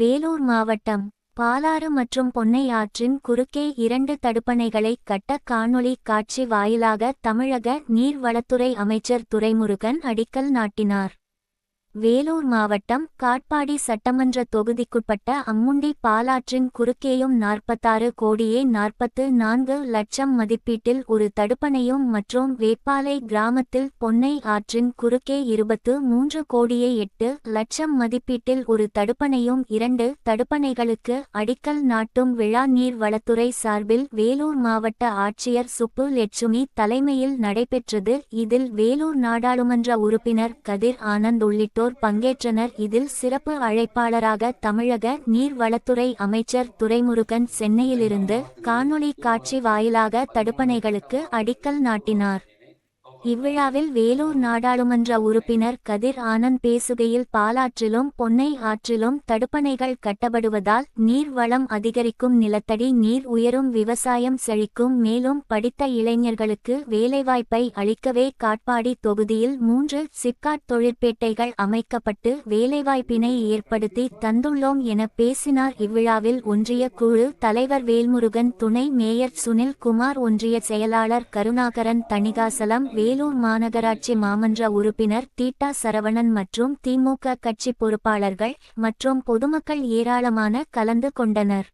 வேலூர் மாவட்டம் பாலாறு மற்றும் பொன்னை ஆற்றின் குறுக்கே 2 தடுப்பணைகளை கட்ட காணொளி காட்சி வாயிலாக தமிழக நீர்வளத்துறை அமைச்சர் துரைமுருகன் அடிக்கல் நாட்டினார். வேலூர் மாவட்டம் காட்பாடி சட்டமன்ற தொகுதிக்குட்பட்ட அம்முண்டி பாலாற்றின் குறுக்கேயும் 46 கோடியே 44 லட்சம் மதிப்பீட்டில் ஒரு தடுப்பணையும் மற்றும் வேப்பாலை கிராமத்தில் பொன்னை ஆற்றின் குறுக்கே 23 கோடியே 8 லட்சம் மதிப்பீட்டில் ஒரு தடுப்பணையும் 2 தடுப்பணைகளுக்கு அடிக்கல் நாட்டும் விழா நீர்வளத்துறை சார்பில் வேலூர் மாவட்ட ஆட்சியர் சுப்பு லட்சுமி தலைமையில் நடைபெற்றது. இதில் வேலூர் நாடாளுமன்ற உறுப்பினர் கதிர் ஆனந்த் உள்ளிட்டோர் பங்கேற்றனர். இதில் சிறப்பு அழைப்பாளராக தமிழக நீர்வளத்துறை அமைச்சர் துரைமுருகன் சென்னையிலிருந்து காணொளி காட்சி வாயிலாக தடுப்பணைகளுக்கு அடிக்கல் நாட்டினார். இவ்விழாவில் வேலூர் நாடாளுமன்ற உறுப்பினர் கதிர் ஆனந்த் பேசுகையில் பாலாற்றிலும் பொன்னை ஆற்றிலும் தடுப்பணைகள் கட்டப்படுவதால் நீர் வளம் அதிகரிக்கும், நிலத்தடி நீர் உயரும், விவசாயம் செழிக்கும். மேலும் படித்த இளைஞர்களுக்கு வேலைவாய்ப்பை அளிக்கவே காட்பாடி தொகுதியில் 3 சிப்காட் தொழிற்பேட்டைகள் அமைக்கப்பட்டு வேலைவாய்ப்பினை ஏற்படுத்தி தந்துள்ளோம் என பேசினார். இவ்விழாவில் ஒன்றிய குழு தலைவர் வேல்முருகன், துணை மேயர் சுனில் குமார், ஒன்றிய செயலாளர் கருணாகரன், தணிகாசலம், வேலூர் மாநகராட்சி மாமன்ற உறுப்பினர் தீட்டா சரவணன் மற்றும் திமுக கட்சி பொறுப்பாளர்கள் மற்றும் பொதுமக்கள் ஏராளமான கலந்து கொண்டனர்.